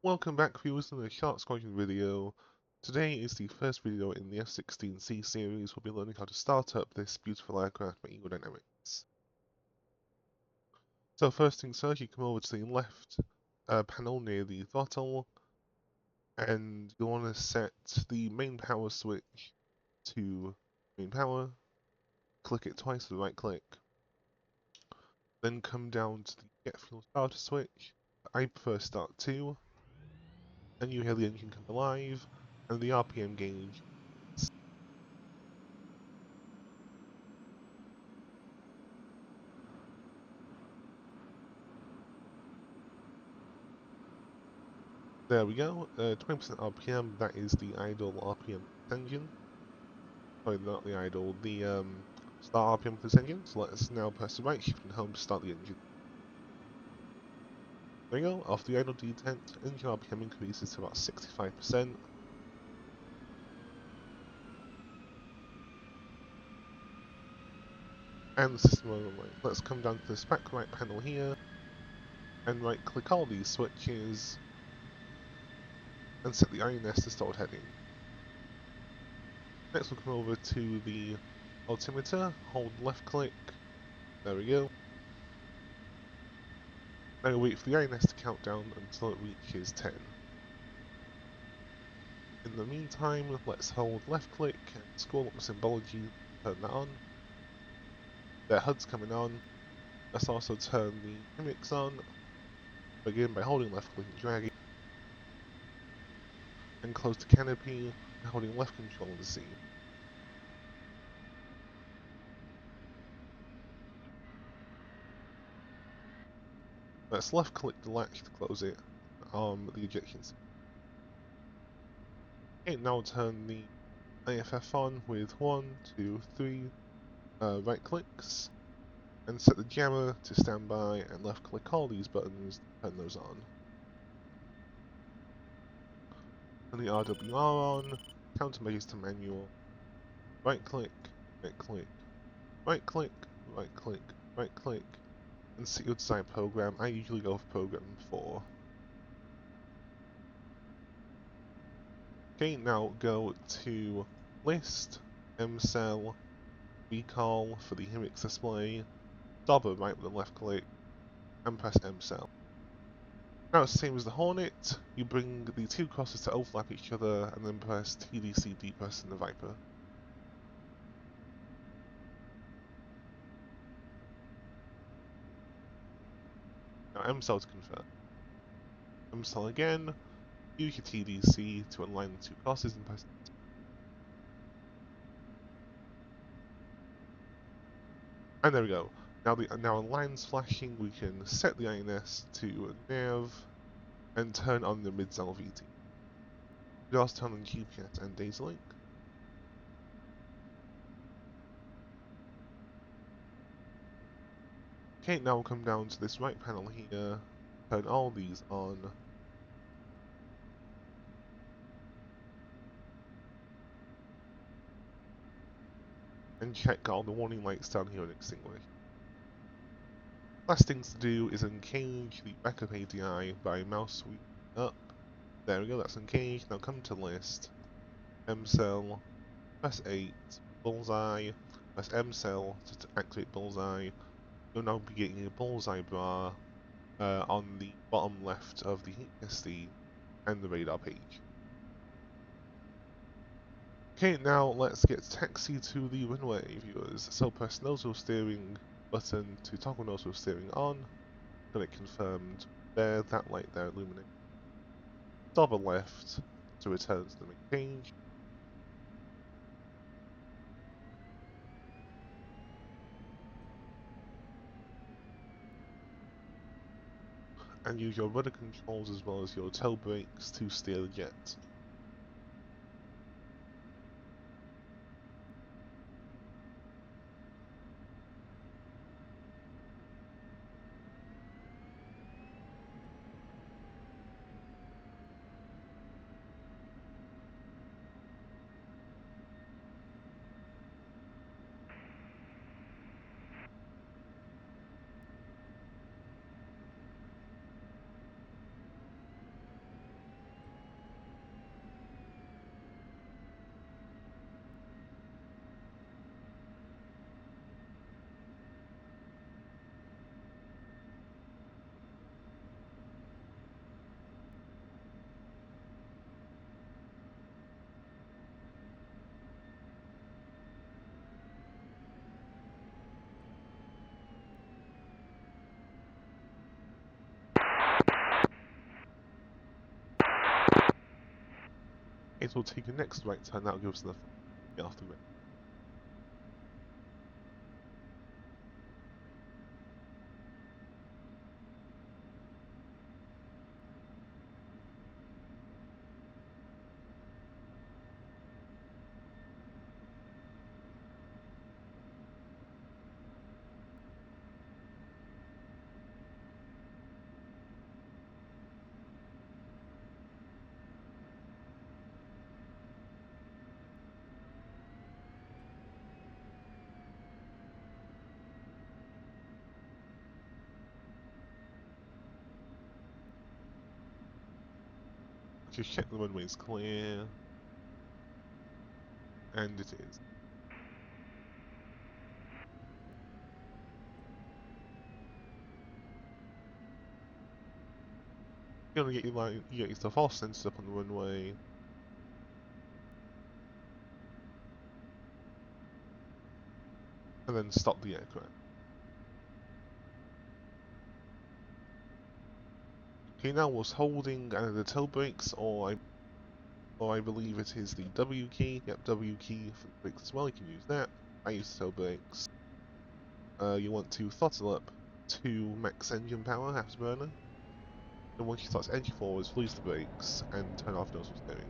Welcome back, viewers, to the Shark Squadron video. Today is the first video in the F-16C series. We'll be learning how to start up this beautiful aircraft by aerodynamics. So first things first, you come over to the left panel near the throttle, and you'll want to set the main power switch to main power. Click it twice with right click. Then come down to the get fuel starter switch. I prefer start 2. And you hear the engine come alive, and the RPM gauge. There we go, 20% RPM, that is the idle RPM of this engine. Sorry, not the idle, the start RPM of this engine. So let's now press the right shift and home to start the engine. There you go, after the idle detent, engine RPM increases to about 65%. And the system overlay. Let's come down to the spec right panel here, and right click all these switches, and set the INS to stored heading. Next we'll come over to the altimeter, hold left click, there we go. Now wait for the INS to count down until it reaches 10. In the meantime, let's hold left click and scroll up the symbology, turn that on. Their HUD's coming on. Let's also turn the mimics on. Begin by holding left click and dragging. And close the canopy and holding left control to see. Let's left click the latch to close it on the ejection seat. Okay, now turn the AFF on with 1, 2, 3 right clicks, and set the jammer to standby, and left click all these buttons to turn those on. Turn the RWR on, countermeasures to manual, right click, right click, right click, right click, right click, and set your desired program. I usually go for program 4. Okay, now go to list, mcell, recall for the HIMIX display, double right with a left click, and press mcell. Now it's the same as the Hornet, you bring the two crosses to overlap each other, and then press TDC depress in the Viper. Now mcell to confirm. Mcell again, use your TDC to align the two crosses and press. And there we go. Now on lines flashing, we can set the INS to nav and turn on the mid-cell VT. We also turn on GPS and data link. Okay, now we'll come down to this right panel here, turn all these on. And check all the warning lights down here and extinguish. Last things to do is uncage the backup ADI by mouse sweep up. There we go, that's uncaged. Now come to list, mcell, press 8, bullseye, press mcell to activate bullseye. You'll now be getting a bullseye bar on the bottom left of the HSD and the radar page. Okay, now let's get taxi to the runway, viewers. So press nose wheel steering button to toggle nose wheel steering on. Got it confirmed there, that light there illuminating. Double left to return to the main page. And use your rudder controls as well as your tail brakes to steer the jet. It will take a next right turn, that'll give us enough to get off the grid. Just check the runway is clear. And it is. You're gonna get your stuff all sensed up on the runway. And then stop the aircraft. Okay, now was holding either the tail brakes or I believe it is the W key. Yep, W key for the brakes as well. You can use that. I use tail brakes. You want to throttle up to max engine power, afterburner. And once you start edging forwards, release the brakes and turn off nose steering.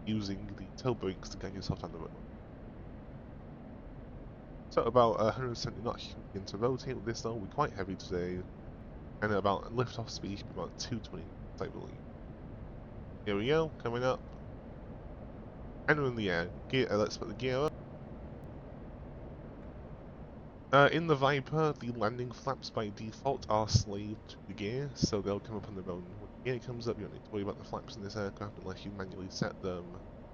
Using the tail brakes to get yourself down the runway. So about 170 knots you can begin to rotate with this though. We're quite heavy today. And about lift-off speed should be about 220 knots, I believe. Here we go, coming up. And we're in the air. Gear, let's put the gear up. In the Viper, the landing flaps by default are slaved to the gear, so they'll come up on their own. When the gear comes up, you don't need to worry about the flaps in this aircraft unless you manually set them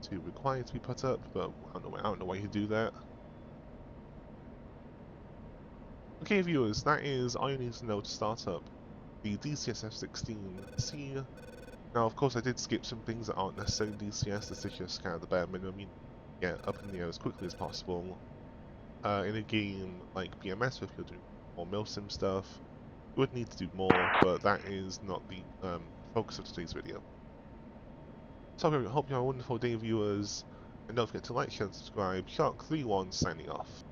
to require to be put up, but I don't know why you do that. Okay viewers, that is all you need to know to start up the DCS F-16C. Now of course I did skip some things that aren't necessarily DCS, this is just kind of the bare minimum. You get up in the air as quickly as possible. In a game like BMS, if you're doing more milsim stuff, you would need to do more, but that is not the focus of today's video. So I hope you have a wonderful day viewers, and don't forget to like, share and subscribe. Shark31 signing off.